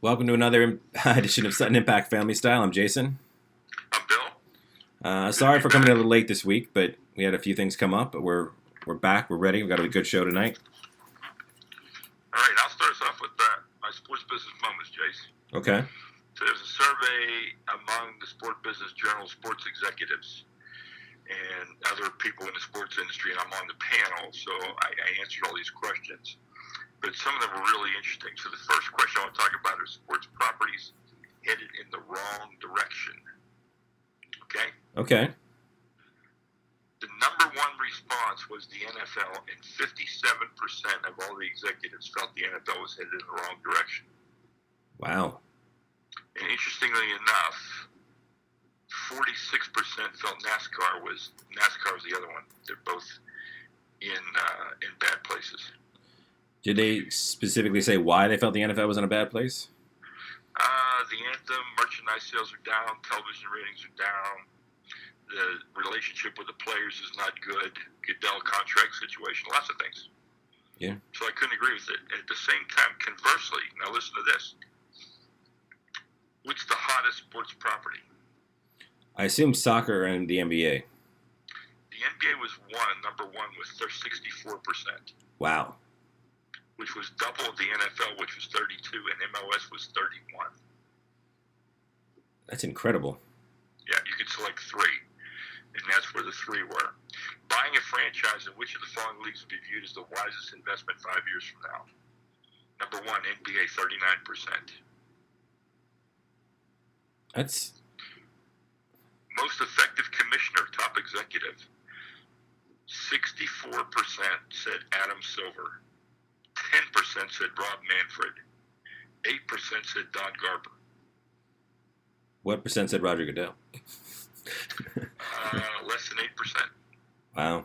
Welcome to another edition of Sutton Impact Family Style. I'm Jason. I'm Bill. Good to Sorry be for coming in a back. little late this week, but we had a few things come up. But we're back. We're ready. We've got a good show tonight. All right, I'll start us off with my sports business moments, Jace. Okay. So there's a survey among the sport business journal sports executives and other people in the sports industry, and I'm on the panel, so I answered all these questions. But some of them were really interesting. So the first question I want to talk about is sports properties headed in the wrong direction. Okay? Okay. The number one response was the NFL, and 57% of all the executives felt the NFL was headed in the wrong direction. Wow. And interestingly enough, 46% felt NASCAR was the other one. They're both in bad places. Did they specifically say why they felt the NFL was in a bad place? The anthem, merchandise sales are down, television ratings are down. The relationship with the players is not good. Goodell contract situation, lots of things. Yeah. So I couldn't agree with it. At the same time, conversely, now listen to this. What's the hottest sports property? I assume soccer and the NBA. The NBA was number one with 64%, Wow. which was double the NFL, which was 32, and MLS was 31. That's incredible. Yeah, you could select three, and that's where the three were. Buying a franchise in which of the following leagues would be viewed as the wisest investment 5 years from now? Number one, NBA, 39%. That's Most effective commissioner, top executive, 64% said Adam Silver, 10% said Rob Manfred, 8% said Don Garber. what percent said Roger Goodell? Less than 8%. Wow.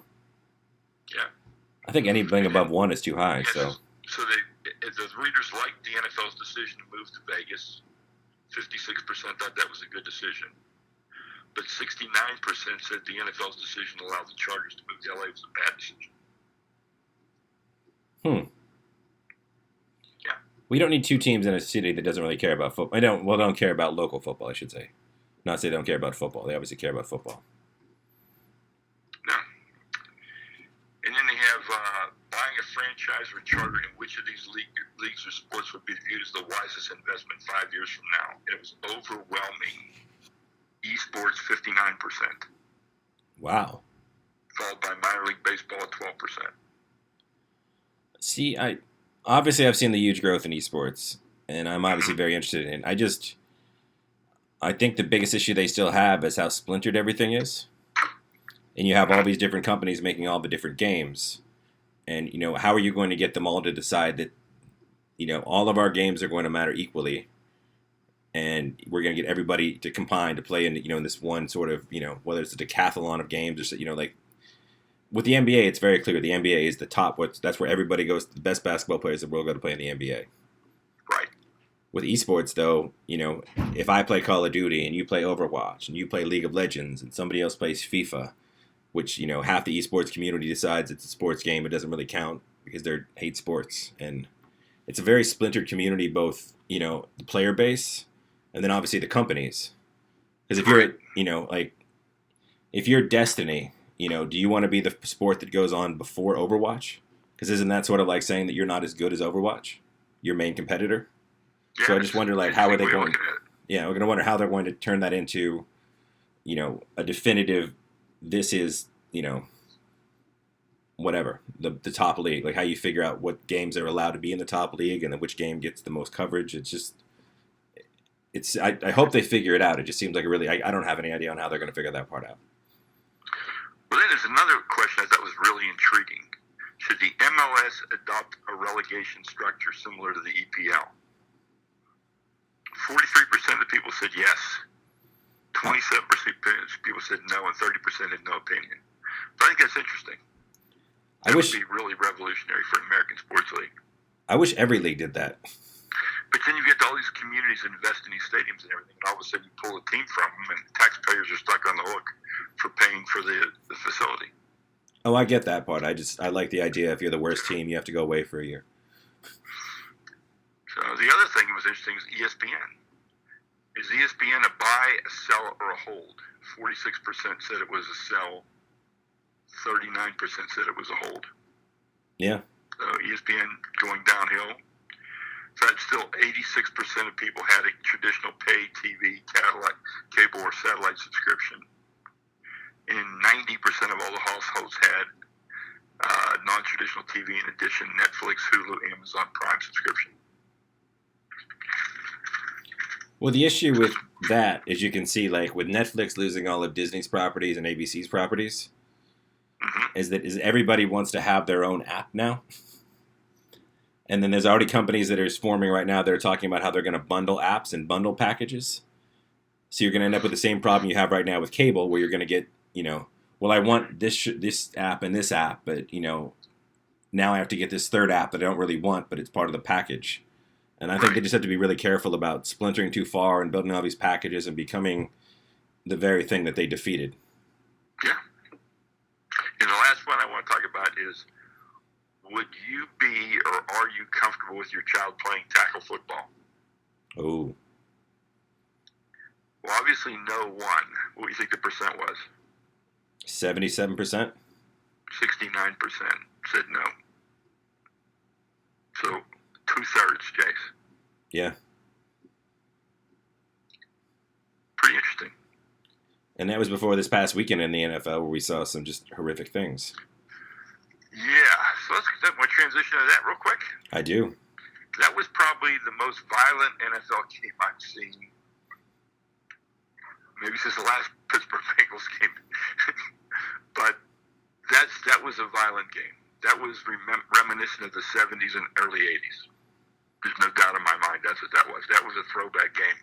Yeah. I think anything above 1 is too high. Yes. So So the readers liked the NFL's decision to move to Vegas. 56% thought that was a good decision. But 69% said the NFL's decision to allow the Chargers to move to LA was a bad decision. Yeah. we don't need two teams in a city that doesn't really care about football. Don't care about local football, I should say. Not say they don't care about football. They obviously care about football. No. And then they have buying a franchise or charter in which of these leagues or sports would be viewed as the wisest investment 5 years from now. It was overwhelming. Esports, 59%, Wow. followed by minor league baseball at 12%. See, I've seen the huge growth in esports, and I'm obviously very interested in it. I think the biggest issue they still have is how splintered everything is, and you have all these different companies making all the different games, and how are you going to get them all to decide that all of our games are going to matter equally, and we're going to get everybody to combine to play in this one sort of whether it's a decathlon of games or like. With the NBA, it's very clear. The NBA is the top. That's where everybody goes. The best basketball players in the world go to play in the NBA. Right. With esports, though, if I play Call of Duty and you play Overwatch and you play League of Legends and somebody else plays FIFA, which half the esports community decides it's a sports game, it doesn't really count because they hate sports, and it's a very splintered community. Both the player base and then obviously the companies. Because if you're if you're Destiny. Do you want to be the sport that goes on before Overwatch? Because isn't that sort of like saying that you're not as good as Overwatch, your main competitor? Yeah, So I just wonder, how are they going? Looking at it. Yeah, we're going to wonder how they're going to turn that into, a definitive. This is, whatever the top league. Like how you figure out what games are allowed to be in the top league and then which game gets the most coverage. I hope they figure it out. It just seems like I don't have any idea on how they're going to figure that part out. Well, then there's another question I thought was really intriguing. Should the MLS adopt a relegation structure similar to the EPL? 43% of the people said yes. 27% of people said no, and 30% had no opinion. So I think that's interesting. That would be really revolutionary for an American sports league. I wish every league did that. But then you get all these communities invest in these stadiums and everything, and all of a sudden you pull a team from them, and taxpayers are stuck on the hook for paying for the facility. Oh, I get that part. I like the idea if you're the worst team, you have to go away for a year. So the other thing that was interesting is ESPN. Is ESPN a buy, a sell, or a hold? 46% said it was a sell. 39% said it was a hold. Yeah. So ESPN going downhill. So that's still 86% of people had a traditional pay TV, cable, or satellite subscription. And 90% of all the households had non-traditional TV in addition, Netflix, Hulu, Amazon Prime subscription. Well, the issue with that, as you can see, like with Netflix losing all of Disney's properties and ABC's properties, is that everybody wants to have their own app now. And then there's already companies that are forming right now that are talking about how they're going to bundle apps and bundle packages. So you're going to end up with the same problem you have right now with cable, where you're going to get, well, I want this app and this app, but, now I have to get this third app that I don't really want, but it's part of the package. And I think they just have to be really careful about splintering too far and building all these packages and becoming the very thing that they defeated. Yeah. And the last one I want to talk about is, would you be or are you comfortable with your child playing tackle football? Oh. Well, obviously no one. What do you think the percent was? 77%? 69% said no. So 2/3, Jace. Yeah. Pretty interesting. And that was before this past weekend in the NFL where we saw some just horrific things. Yeah. So let's transition to that real quick. I do. That was probably the most violent NFL game I've seen. Maybe since the last Pittsburgh Bengals game. But that was a violent game. That was reminiscent of the 70s and early 80s. There's no doubt in my mind that's what that was. That was a throwback game.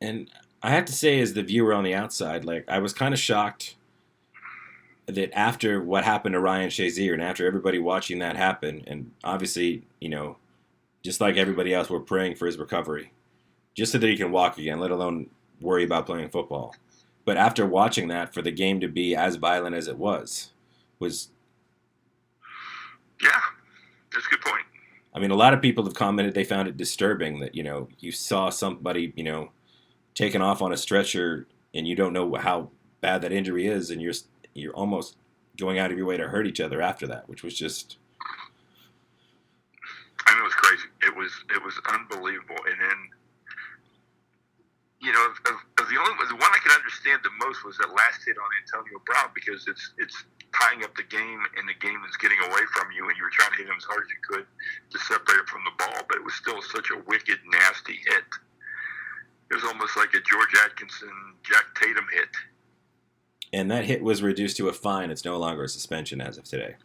And I have to say, as the viewer on the outside, like, I was kind of shocked that after what happened to Ryan Shazier and after everybody watching that happen, and obviously, just like everybody else, we're praying for his recovery, just so that he can walk again, let alone worry about playing football. But after watching that, for the game to be as violent as it was. Yeah, that's a good point. I mean, a lot of people have commented they found it disturbing that, you saw somebody, taken off on a stretcher and you don't know how bad that injury is, and you're almost going out of your way to hurt each other after that, which was just... I know, it was crazy. It was unbelievable. And then, the one I could understand the most was that last hit on Antonio Brown, because it's tying up the game, and the game is getting away from you, and you were trying to hit him as hard as you could to separate it from the ball, but it was still such a wicked, nasty hit. It was almost like a George Atkinson, Jack Tatum hit. And that hit was reduced to a fine. It's no longer a suspension as of today.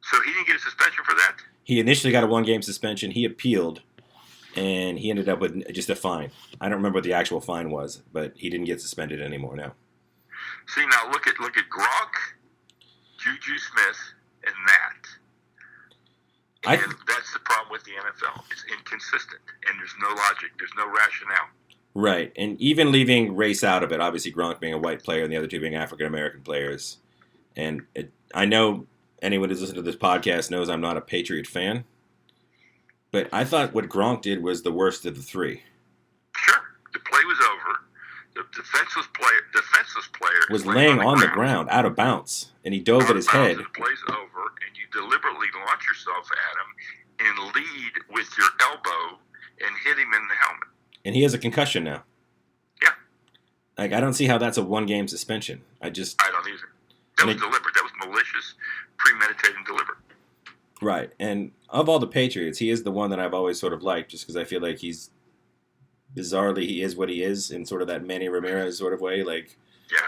So he didn't get a suspension for that? He initially got a 1-game suspension. He appealed, and he ended up with just a fine. I don't remember what the actual fine was, but he didn't get suspended anymore now. See, now look at Gronk, Juju Smith, and that. And that's the problem with the NFL. It's inconsistent, and there's no logic. There's no rationale. Right, and even leaving race out of it, obviously Gronk being a white player and the other two being African-American players. And I know anyone who's listened to this podcast knows I'm not a Patriot fan, but I thought what Gronk did was the worst of the three. Sure, the play was over. The defenseless player was laying on the ground, out of bounds, and he dove at his head. The play's over, and you deliberately launch yourself at him and lead with your elbow and hit him in the helmet. And he has a concussion now. Yeah. Like, I don't see how that's a 1-game suspension. I don't either. That was deliberate. That was malicious, premeditated, and deliberate. Right. And of all the Patriots, he is the one that I've always sort of liked, just because I feel like he is what he is in sort of that Manny Ramirez sort of way. Like, yeah.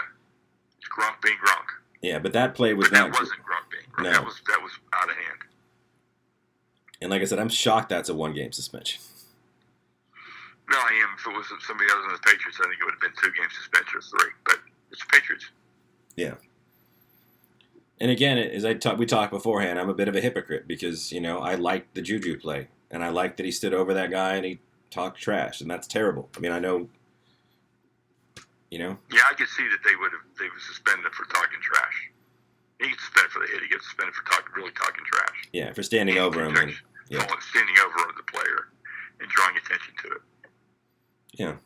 It's Gronk being Gronk. Yeah, but that play was not... But that wasn't Gronk being Gronk. No. That was out of hand. And like I said, I'm shocked that's a 1-game suspension. No, I am. If it was somebody other than the Patriots, I think it would have been 2-game suspension or 3. But it's the Patriots. Yeah. And again, as we talked beforehand, I'm a bit of a hypocrite because, I liked the Juju play. And I liked that he stood over that guy and he talked trash. And that's terrible. I mean, I know, Yeah, I could see that they would suspend him for talking trash. He gets suspended for the hit. He gets suspended for really talking trash. Yeah, for standing over him. Yeah. standing over the player and drawing attention to it. Yeah.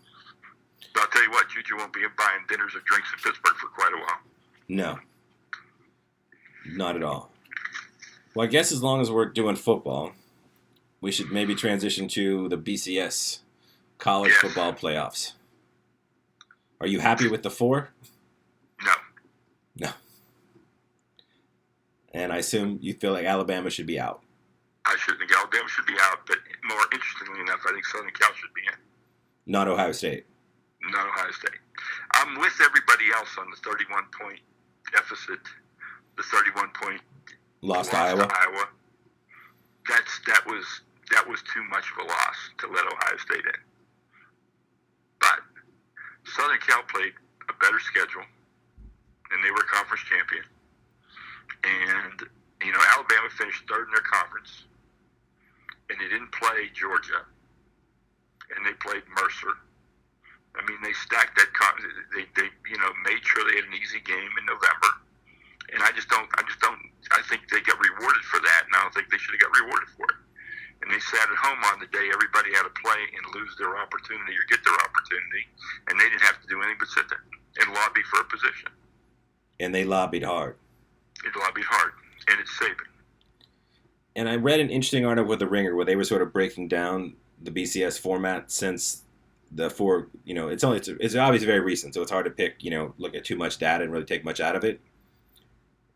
But I'll tell you what, Juju won't be buying dinners or drinks in Pittsburgh for quite a while. No. Not at all. Well, I guess as long as we're doing football, we should maybe transition to the BCS college football playoffs. Are you happy with the 4? No. No. And I assume you feel like Alabama should be out. I should think Alabama should be out, but more interestingly enough, I think Southern Cal should be in. Not Ohio State. Not Ohio State. I'm with everybody else on the 31-point deficit, the 31-point loss to Iowa. That was too much of a loss to let Ohio State in. But Southern Cal played a better schedule, and they were conference champion. And Alabama finished third in their conference, and they didn't play Georgia, and they played Mercer. I mean, they stacked that. They made sure they had an easy game in November, and I think they got rewarded for that, and I don't think they should have got rewarded for it. And they sat at home on the day everybody had to play and lose their opportunity or get their opportunity, and they didn't have to do anything but sit there and lobby for a position. And they lobbied hard. It lobbied hard, and it's Saban. And I read an interesting article with The Ringer where they were sort of breaking down the BCS format since the 4. It's obviously very recent, so it's hard to pick. Look at too much data and really take much out of it.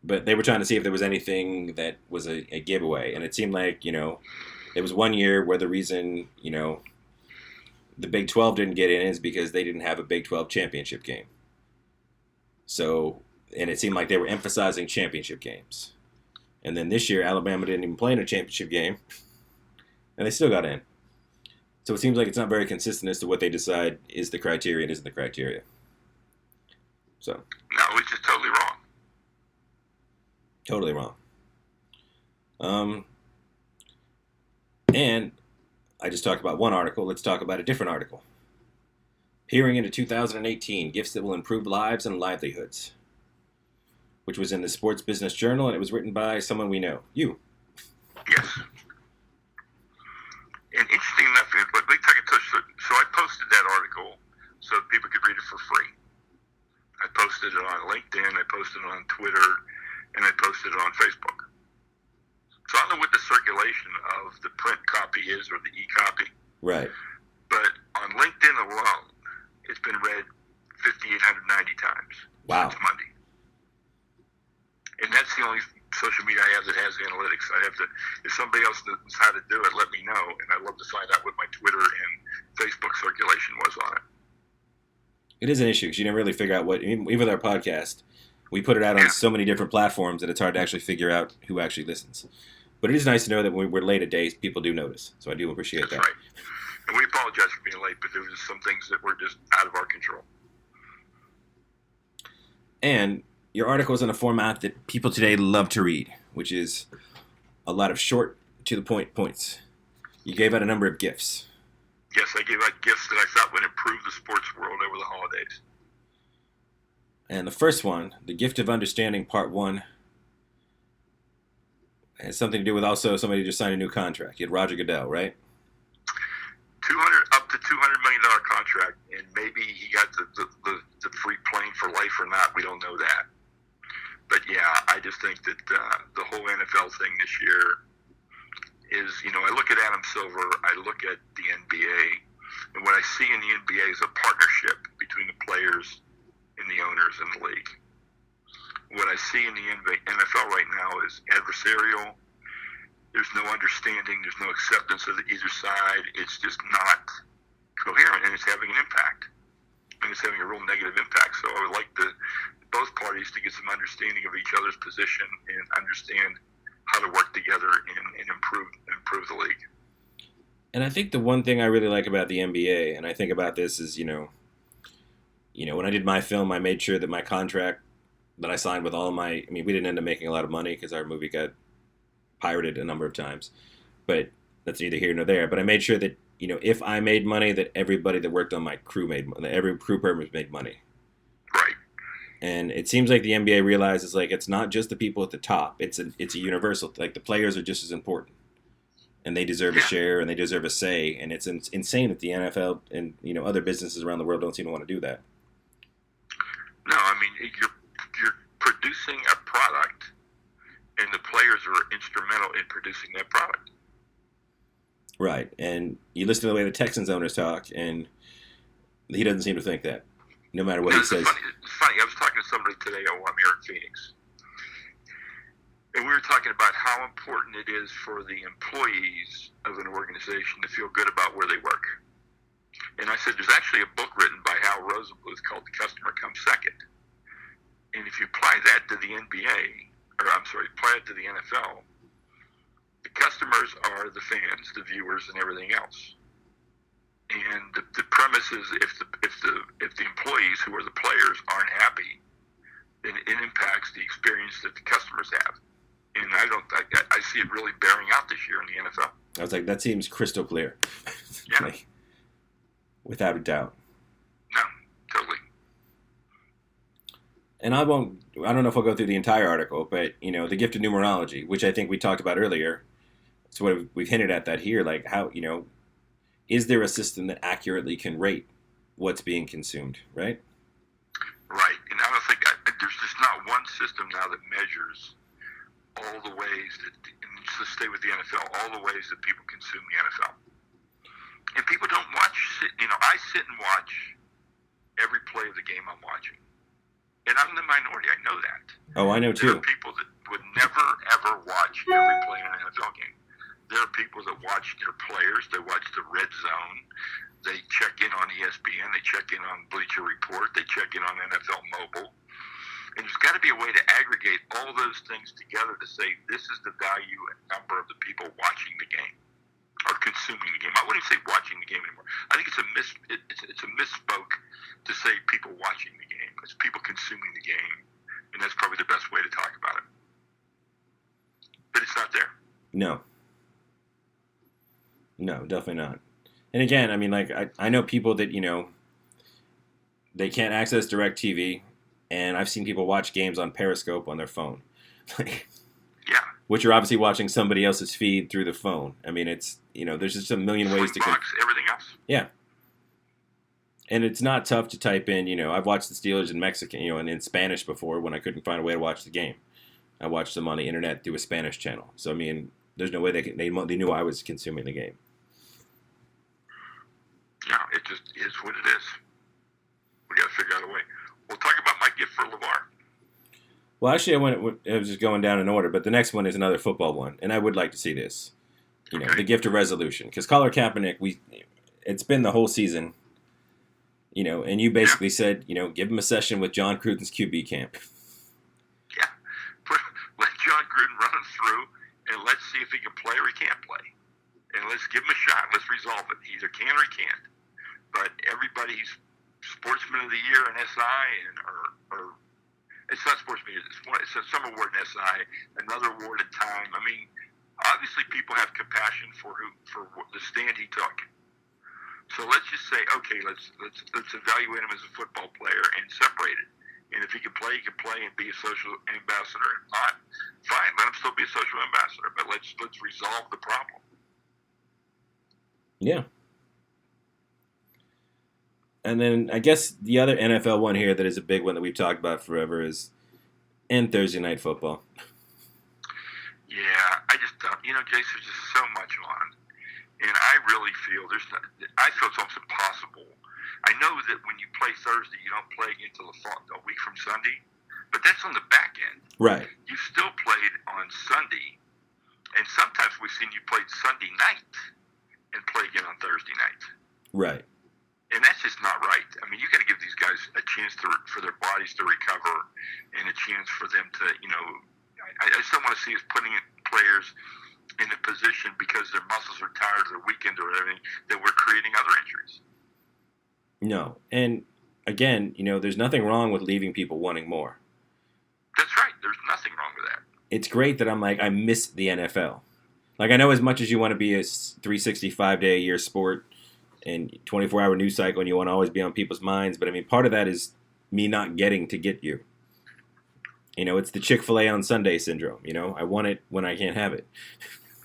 But they were trying to see if there was anything that was a giveaway, and it seemed like there was one year where the reason the Big 12 didn't get in is because they didn't have a Big 12 championship game. So, and it seemed like they were emphasizing championship games. And then this year, Alabama didn't even play in a championship game, and they still got in. So it seems like it's not very consistent as to what they decide is the criteria and isn't the criteria. So. No, which is totally wrong. Totally wrong. And I just talked about one article. Let's talk about a different article. Peering into 2018, gifts that will improve lives and livelihoods, which was in the Sports Business Journal, and it was written by someone we know, you. Yes. And interesting enough, so I posted that article so people could read it for free. I posted it on LinkedIn, I posted it on Twitter, and I posted it on Facebook. So I don't know what the circulation of the print copy is or the e-copy. Right. But on LinkedIn alone, it's been read 5,890 times wow. since Monday. And that's the only social media I have that has analytics. I have to, if somebody else knows how to do it, let me know. And I'd love to find out what my Twitter and Facebook circulation was on it. It is an issue because you never really figure out even with our podcast, we put it out on so many different platforms that it's hard to actually figure out who actually listens. But it is nice to know that when we're late a day, people do notice. So I do appreciate that. That's right. And we apologize for being late, but there were just some things that were just out of our control. And your article is in a format that people today love to read, which is a lot of short, to-the-point points. You gave out a number of gifts. Yes, I gave out gifts that I thought would improve the sports world over the holidays. And the first one, the gift of understanding, part 1, has something to do with also somebody just signed a new contract. You had Roger Goodell, right? Up to $200 million contract, and maybe he got the free plane for life or not. We don't know that. But yeah, I just think that the whole NFL thing this year is, I look at Adam Silver, I look at the NBA, and what I see in the NBA is a partnership between the players and the owners in the league. What I see in the NFL right now is adversarial. There's no understanding. There's no acceptance of either side. It's just not coherent, and it's having an impact. And it's having a real negative impact. So I would like both parties to get some understanding of each other's position and understand how to work together and improve the league. And I think the one thing I really like about the NBA, and I think about this is, when I did my film, I made sure that my contract that I signed with all of we didn't end up making a lot of money because our movie got pirated a number of times, but that's neither here nor there. But I made sure that, if I made money, that everybody that worked on my crew made money, every crew member made money. Right. And it seems like the NBA realizes, it's not just the people at the top. It's a universal, the players are just as important. and they deserve a share and they deserve a say. And it's insane that the NFL and other businesses around the world don't seem to want to do that. No, I mean you're producing a product, and the players are instrumental in producing that product. Right, and you listen to the way the Texans owners talk, and he doesn't seem to think that, no matter what he says. It's funny. I was talking to somebody today while I'm here in Phoenix, and we were talking about how important it is for the employees of an organization to feel good about where they work. And I said, there's actually a book written by Hal Rosenbluth called The Customer Comes Second. And if you apply that to the apply it to the NFL, the customers are the fans, the viewers, and everything else. And the premise is if the employees, who are the players, aren't happy, then it impacts the experience that the customers have. And I see it really bearing out this year in the NFL. I was like, that seems crystal clear. Yeah. Without a doubt. No, totally. And I don't know if I'll go through the entire article, but, the gift of numerology, which I think we talked about earlier. So what we've hinted at that here, like how, is there a system that accurately can rate what's being consumed, right? Right. And I don't think there's just not one system now that measures all the ways that, and to stay with the NFL, all the ways that people consume the NFL. And people don't watch, I sit and watch every play of the game I'm watching. And I'm the minority, I know that. Oh, I know too. There are people that would never, ever watch every play in an NFL game. There are people that watch their players, they watch the red zone, they check in on ESPN, they check in on Bleacher Report, they check in on NFL Mobile. And there's got to be a way to aggregate all those things together to say this is the value and number of the people watching the game or consuming the game. I wouldn't say watching the game anymore. I think it's a misspoke to say people watching the game. It's people consuming the game, and that's probably the best way to talk about it. But it's not there. No, definitely not. And again, I mean, like I know people that they can't access DirecTV. And I've seen people watch games on Periscope on their phone. Yeah. Which are obviously watching somebody else's feed through the phone. I mean, it's, there's just a million ways to... everything else. Yeah. And it's not tough to type in, I've watched the Steelers in Mexican, and in Spanish before when I couldn't find a way to watch the game. I watched them on the internet through a Spanish channel. So, I mean, there's no way they knew I was consuming the game. Yeah, it just is what it is. We got to figure out a way. We'll talk about my gift for LeVar. Well, actually, I was just going down in order, but the next one is another football one, and I would like to see this. The gift of resolution. Because Colin Kaepernick, it's been the whole season, and you basically said, give him a session with John Gruden's QB camp. Yeah. Let John Gruden run him through, and let's see if he can play or he can't play. And let's give him a shot. Let's resolve it. He either can or he can't. But everybody's Sportsman of the Year in SI, or it's not Sportsman of the Year, it's some award in SI, another award in Time. I mean, obviously people have compassion for the stand he took. So let's just say, okay, let's evaluate him as a football player and separate it. And if he can play and be a social ambassador. If not, fine, let him still be a social ambassador. But let's resolve the problem. Yeah. And then I guess the other NFL one here that is a big one that we've talked about forever is Thursday Night Football. Yeah, I just don't. Jason, there's just so much on. And I really feel I feel it's almost impossible. I know that when you play Thursday, you don't play again until a week from Sunday. But that's on the back end. Right. You still played on Sunday. And sometimes we've seen you played Sunday night and play again on Thursday night. Right. And that's just not right. I mean, you got to give these guys a chance for their bodies to recover and a chance for them to, I just don't want to see us putting players in a position because their muscles are tired or their weekend or everything that we're creating other injuries. No. And again, there's nothing wrong with leaving people wanting more. That's right. There's nothing wrong with that. It's great that I'm like, I miss the NFL. Like, I know as much as you want to be a 365-day-a-year sport, and 24-hour news cycle, and you want to always be on people's minds. But, I mean, part of that is me not getting to get you. It's the Chick-fil-A on Sunday syndrome. I want it when I can't have it.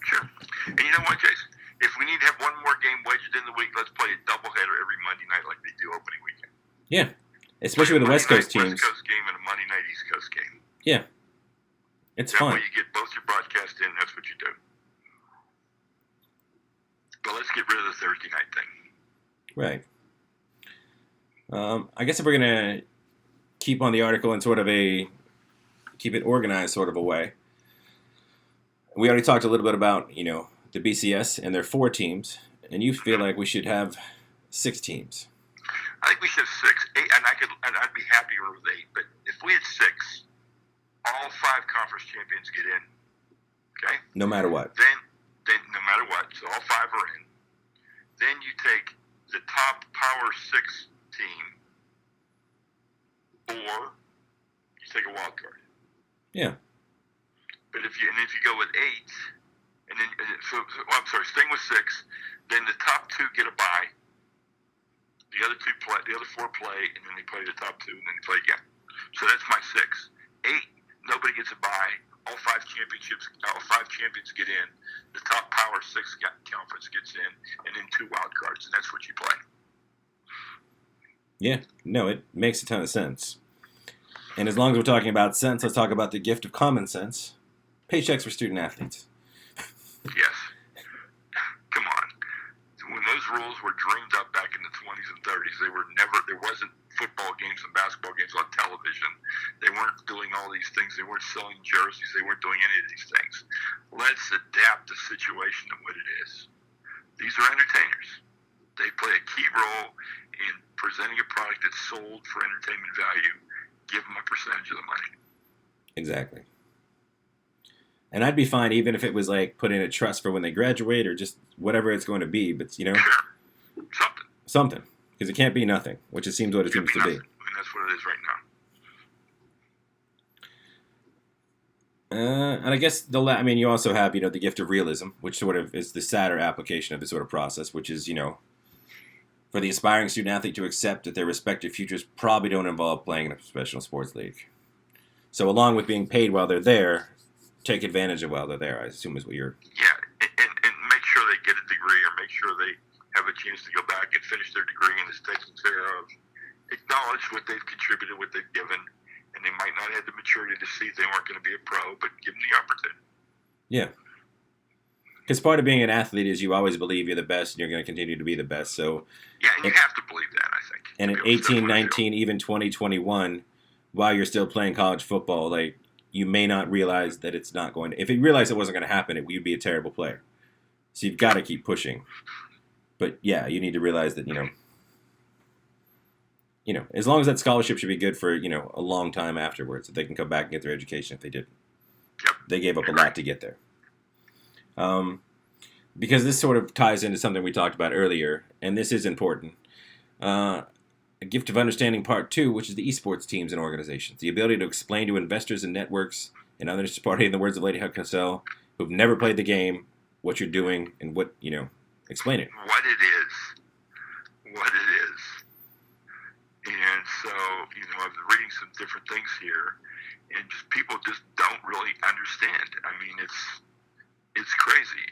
Sure. And you know what, Jason? If we need to have one more game wedged in the week, let's play a doubleheader every Monday night like they do opening weekend. Yeah, especially with the West Coast teams. West Coast game and a Monday night East Coast game. Yeah, it's fun. That way you get both your broadcasts in. That's what you do. But let's get rid of the Thursday night thing. Right. I guess if we're gonna keep on the article in sort of keep it organized sort of a way. We already talked a little bit about, the BCS and their 4 teams, and you feel like we should have 6 teams. I think we should have 6, 8, and I'd be happier with 8. But if we had 6, all 5 conference champions get in. Okay. No matter what. Then no matter what, so all 5 are in. Then you take the top Power 6 team, or you take a wild card. Yeah. But if you go with 8, and then staying with 6, then the top 2 get a bye. The other 4 play, and then they play the top 2, and then they play again. So that's my 6. 8, nobody gets a bye. All 5 champions get in. The top Power 6 conference gets in, and then 2 wild cards, and that's what you play. Yeah, no, it makes a ton of sense. And as long as we're talking about sense, let's talk about the gift of common sense. Paychecks for student athletes. Yes. Come on. When those rules were dreamed up back in the 20s and 30s, there wasn't football games and basketball games on television. They weren't doing all these things. They weren't selling jerseys. They weren't doing any of these things. Let's adapt the situation to what it is. These are entertainers. They play a key role in presenting a product that's sold for entertainment value. Give them a percentage of the money. Exactly. And I'd be fine even if it was like put in a trust for when they graduate or just whatever it's going to be. But, Sure. Something. Because it can't be nothing, which it seems what it seems to be. And that's what it is right now. And I guess you also have, the gift of realism, which sort of is the sadder application of this sort of process, which is, for the aspiring student athlete to accept that their respective futures probably don't involve playing in a professional sports league. So along with being paid while they're there, take advantage of while they're there, I assume is what you're... Yeah, and make sure they get a degree or make sure they have a chance to go back and finish their degree and it's taken care of. Acknowledge what they've contributed, what they've given, and they might not have the maturity to see they weren't going to be a pro, but give them the opportunity. Yeah. Because part of being an athlete is you always believe you're the best and you're going to continue to be the best. So yeah, and you have to believe that, I think. And in 18, 19, even 2021, while you're still playing college football, like, you may not realize that it's not going to... If you realize it wasn't going to happen, you'd be a terrible player. So you've got to keep pushing. But yeah, you need to realize that, as long as that scholarship should be good for, a long time afterwards, that they can come back and get their education if they didn't. Yep. They gave up a lot to get there. Because this sort of ties into something we talked about earlier, and this is important. A gift of understanding part 2, which is the esports teams and organizations. The ability to explain to investors and networks and others, in the words of Lady Huck Cassell, who've never played the game, what you're doing and what, explain it. What it is. And so, I've been reading some different things here, and people just don't really understand. I mean, it's crazy.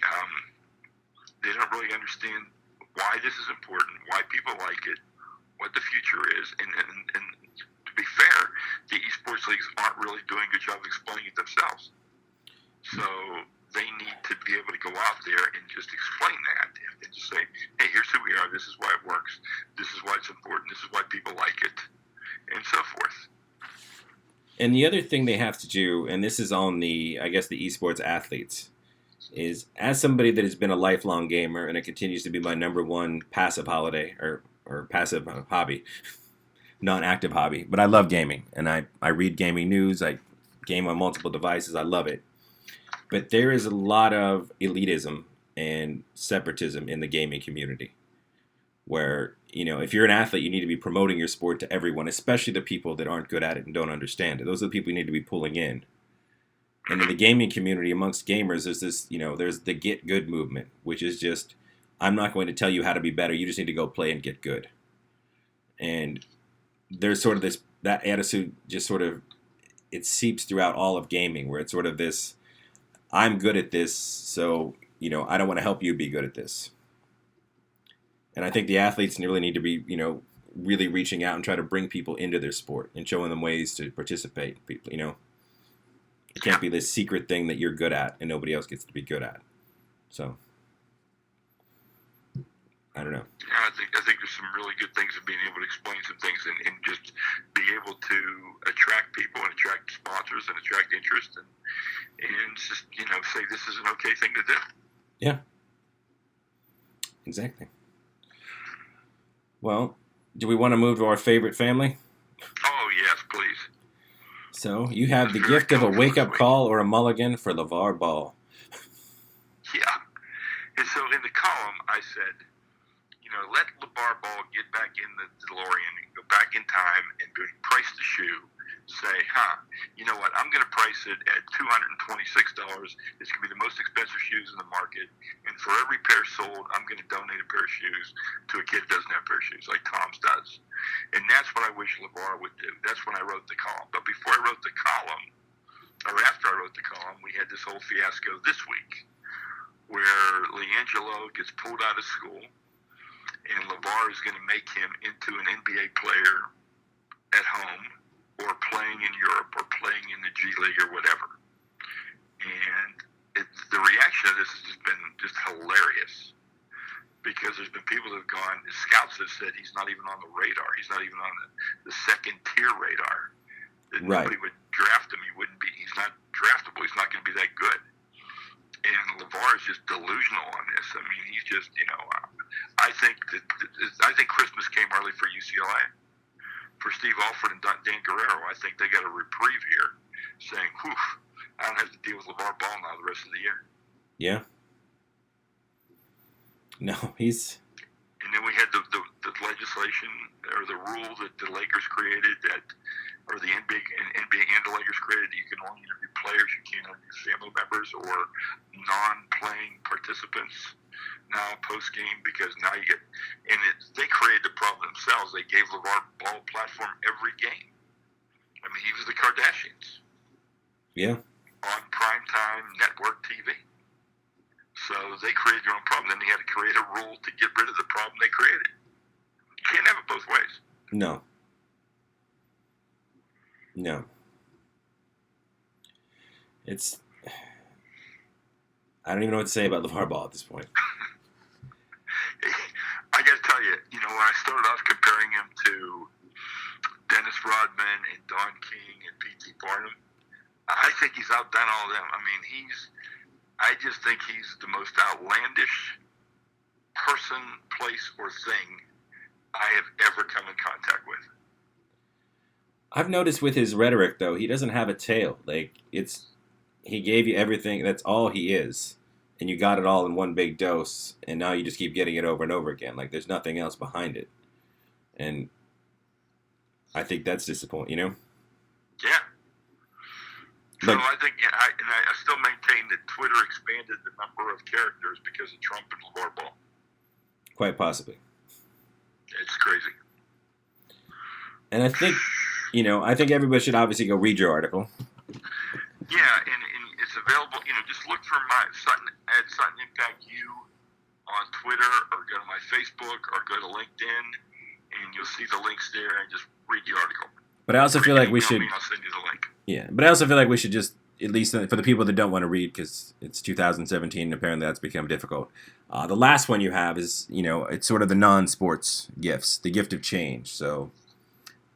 They don't really understand why this is important, why people like it, what the future is, and to be fair, the esports leagues aren't really doing a good job of explaining it themselves. So they need to be able to go out there and just explain that and just say, hey, here's who we are, this is why it works, this is why it's important, this is why people like it, and so forth. And the other thing they have to do, and this is on the esports athletes, is as somebody that has been a lifelong gamer, and it continues to be my number one passive holiday, or passive hobby, non-active hobby, but I love gaming, and I read gaming news, I game on multiple devices, I love it. But there is a lot of elitism and separatism in the gaming community, where, if you're an athlete, you need to be promoting your sport to everyone, especially the people that aren't good at it and don't understand it. Those are the people you need to be pulling in. And in the gaming community, amongst gamers, there's this, there's the get good movement, which is just, I'm not going to tell you how to be better. You just need to go play and get good. And there's sort of that attitude just sort of, it seeps throughout all of gaming, where it's sort of this, I'm good at this, so I don't want to help you be good at this. And I think the athletes really need to be, really reaching out and try to bring people into their sport and showing them ways to participate. People, it can't be this secret thing that you're good at and nobody else gets to be good at. So, I don't know. Yeah, I think there's some really good things of being able to explain some things and just be able to attract people and attract sponsors and attract interest and just say this is an okay thing to do. Yeah. Exactly. Well, do we want to move to our favorite family? Oh yes, please. So you have the gift of a wake-up call or a mulligan for LeVar Ball. Yeah. And so in the column, I said, let LeVar Ball get back in the DeLorean and go back in time and price the shoe. Say, you know what? I'm going to price it at $226. It's going to be the most expensive shoes in the market. And for every pair sold, I'm going to donate a pair of shoes to a kid that doesn't have a pair of shoes, like Tom's does. And that's what I wish LeVar would do. That's when I wrote the column. But before I wrote the column, or after I wrote the column, we had this whole fiasco this week where LiAngelo gets pulled out of school and LeVar is going to make him into an NBA player at home or playing in Europe or playing in the G League or whatever. And the reaction of this has just been just hilarious because there's been people that have gone, scouts have said he's not even on the radar. He's not even on the second tier radar. That right. Nobody would draft him. He's not draftable. He's not going to be that good. And LeVar is just delusional on this. I mean, he's just, I think Christmas came early for UCLA. For Steve Alford and Dan Guerrero, I think they got a reprieve here, saying, "Whew, I don't have to deal with LeVar Ball now the rest of the year." Yeah. No, he's. And then we had the legislation or the rule that the Lakers created or the NBA and the Lakers created that you can only interview players, you can't interview family members or non-playing participants now post-game because now you get, they created the problem themselves. They gave LeVar Ball a platform every game. I mean, he was the Kardashians. Yeah. On primetime network TV. So they created their own problem. Then they had to create a rule to get rid of the problem they created. You can't have it both ways. No. I don't even know what to say about LeVar Ball at this point. I got to tell you, when I started off comparing him to Dennis Rodman and Don King and P.T. Barnum, I think he's outdone all of them. I mean, I just think he's the most outlandish person, place, or thing I have ever come in contact with. I've noticed with his rhetoric, though, he doesn't have a tail. He gave you everything. That's all he is. And you got it all in one big dose, and now you just keep getting it over and over again. There's nothing else behind it. And I think that's disappointing, Yeah. So I think, I still maintain that Twitter expanded the number of characters because of Trump and LeVar Ball. Quite possibly. It's crazy. And I think, I think everybody should obviously go read your article. Yeah, and it's available. Just look for my Sutton Impact U on Twitter, or go to my Facebook, or go to LinkedIn, and you'll see the links there, and just read the article. But I also feel like we should. I'll send you the link. Yeah, but I also feel like we should just, at least for the people that don't want to read, because it's 2017, and apparently that's become difficult. The last one you have is, it's sort of the non-sports gifts, the gift of change. So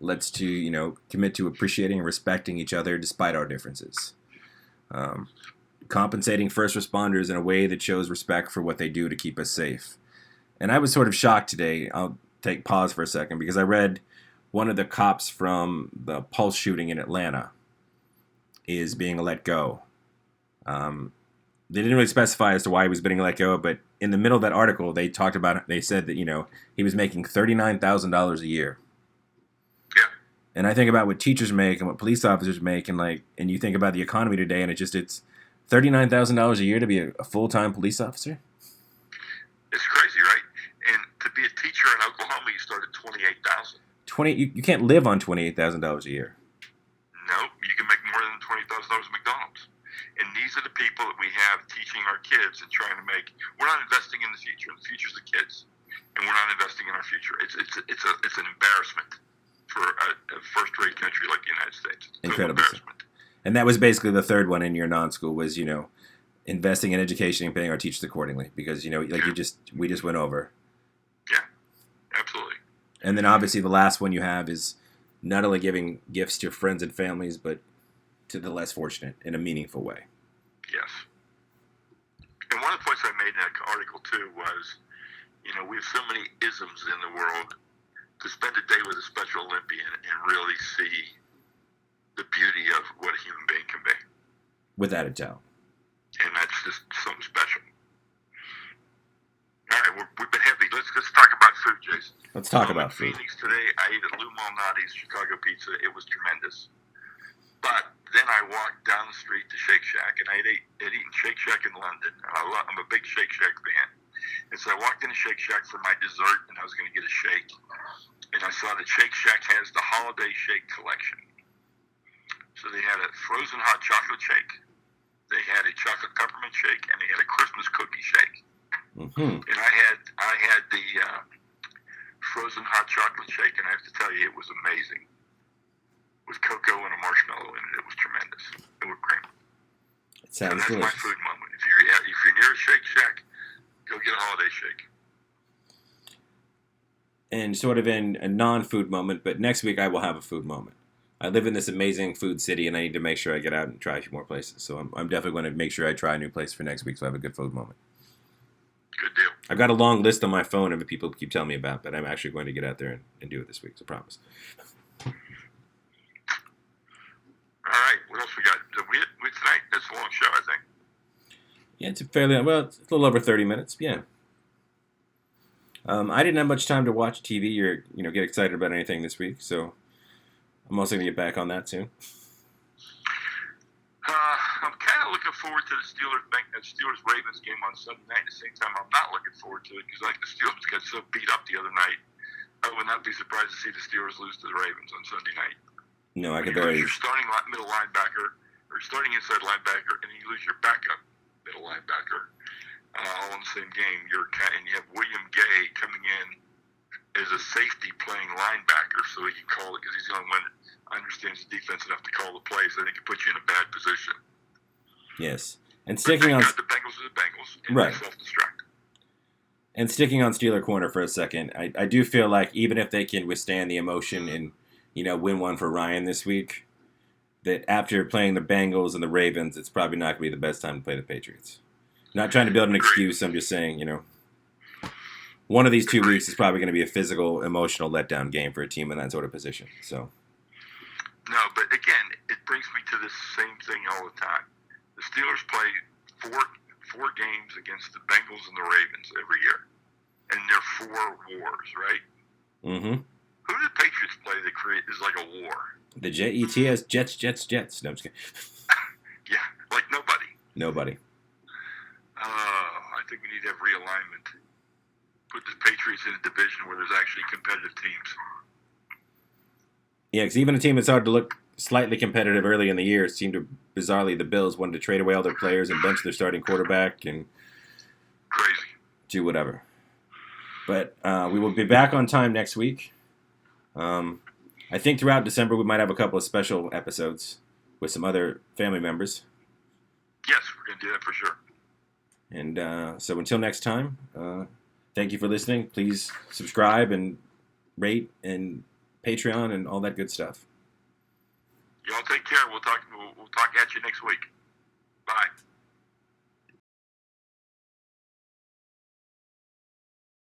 let's commit to appreciating and respecting each other despite our differences. Compensating first responders in a way that shows respect for what they do to keep us safe. And I was sort of shocked today. I'll pause for a second because I read one of the cops from the Pulse shooting in Atlanta is being let go. They didn't really specify as to why he was being let go, but in the middle of that article, they said that, he was making $39,000 a year. Yeah. And I think about what teachers make and what police officers make, and you think about the economy today, and it's $39,000 a year to be a full-time police officer. It's crazy, right? And to be a teacher in Oklahoma, you start at $28,000. You can't live on $28,000 a year. No, you can make more than $20,000 at McDonald's. And these are the people that we have teaching our kids kids and trying to make. We're not investing in the future. The future's the kids, and we're not investing in our future. It's an embarrassment for a first-rate country like the United States. Incredible. And that was basically the third one in your non-school was, investing in education and paying our teachers accordingly because, we just went over. Yeah, absolutely. And then obviously the last one you have is not only giving gifts to friends and families, but to the less fortunate in a meaningful way. Yes. And one of the points I made in that article, too, was, we have so many isms in the world. To spend a day with a Special Olympian and really see the beauty of what a human being can be. Without a doubt. And that's just something special. All right, we've been heavy. Let's talk about food, Jason. Let's talk about food. In Phoenix today, I ate at Lou Malnati's Chicago Pizza. It was tremendous. But then I walked down the street to Shake Shack, and I'd eaten Shake Shack in London. And I'm a big Shake Shack fan. And so I walked into Shake Shack for my dessert, and I was going to get a shake. And I saw that Shake Shack has the holiday shake collection. So they had a frozen hot chocolate shake, they had a chocolate peppermint shake, and they had a Christmas cookie shake. Mm-hmm. And I had the frozen hot chocolate shake, and I have to tell you, it was amazing. With cocoa and a marshmallow in it, it was tremendous. It was great. It sounds and that's delicious. my food moment. If you're near a Shake Shack, go get a holiday shake. And sort of in a non-food moment, but next week I will have a food moment. I live in this amazing food city, and I need to make sure I get out and try a few more places. So I'm definitely going to make sure I try a new place for next week so I have a good food moment. Good deal. I've got a long list on my phone of the people keep telling me about, but I'm actually going to get out there and do it this week, so promise. All right, what else we got? We tonight, that's a long show, I think. Yeah, it's it's a little over 30 minutes, yeah. I didn't have much time to watch TV or get excited about anything this week, so I'm also gonna get back on that soon. I'm kind of looking forward to the Steelers-Ravens game on Sunday night. At the same time, I'm not looking forward to it because the Steelers got so beat up the other night. I would not be surprised to see the Steelers lose to the Ravens on Sunday night. No, I could very. You're starting middle linebacker or starting inside linebacker, and then you lose your backup middle linebacker. All in the same game, you have William Gay coming in as a safety playing linebacker, so he can call it because he's the only one that understands the defense enough to call the plays. I think it puts you in a bad position. Yes, and sticking on the Bengals are the Bengals, and right. Self-destruct. And sticking on Steeler corner for a second, I do feel like even if they can withstand the emotion and win one for Ryan this week, that after playing the Bengals and the Ravens, it's probably not going to be the best time to play the Patriots. Not trying to build an excuse. I'm just saying, one of these 2 weeks is probably going to be a physical, emotional letdown game for a team in that sort of position. So. No, but again, it brings me to this same thing all the time. The Steelers play four games against the Bengals and the Ravens every year, and they're 4 wars, right? Mm-hmm. Who do the Patriots play that is like a war? The Jets. No, I'm just kidding. Yeah, like nobody. Nobody. I think we need to have realignment. Put the Patriots in a division where there's actually competitive teams. Yeah, because even a team that's hard to look slightly competitive early in the year seemed to, bizarrely, the Bills wanted to trade away all their players and bench their starting quarterback and crazy. Do whatever. But we will be back on time next week. I think throughout December we might have a couple of special episodes with some other family members. Yes, we're going to do that for sure. And so until next time, thank you for listening. Please subscribe and rate and Patreon and all that good stuff. Y'all take care. We'll talk at you next week. Bye.